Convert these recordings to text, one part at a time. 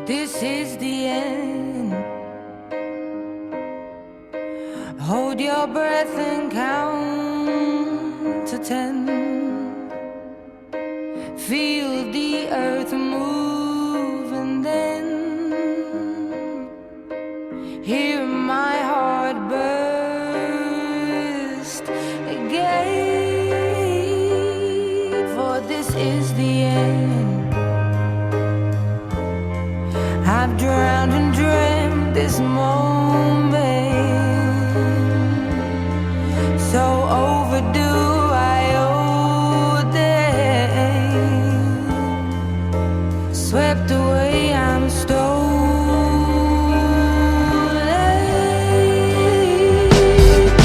This is the end. Hold your breath and count to 10. Feel the earth move and then hear my heart burst again. For this is the end. I've drowned and dreamt this moment, so overdue I owe them. Swept away, I'm stolen.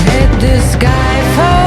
Let the sky fall.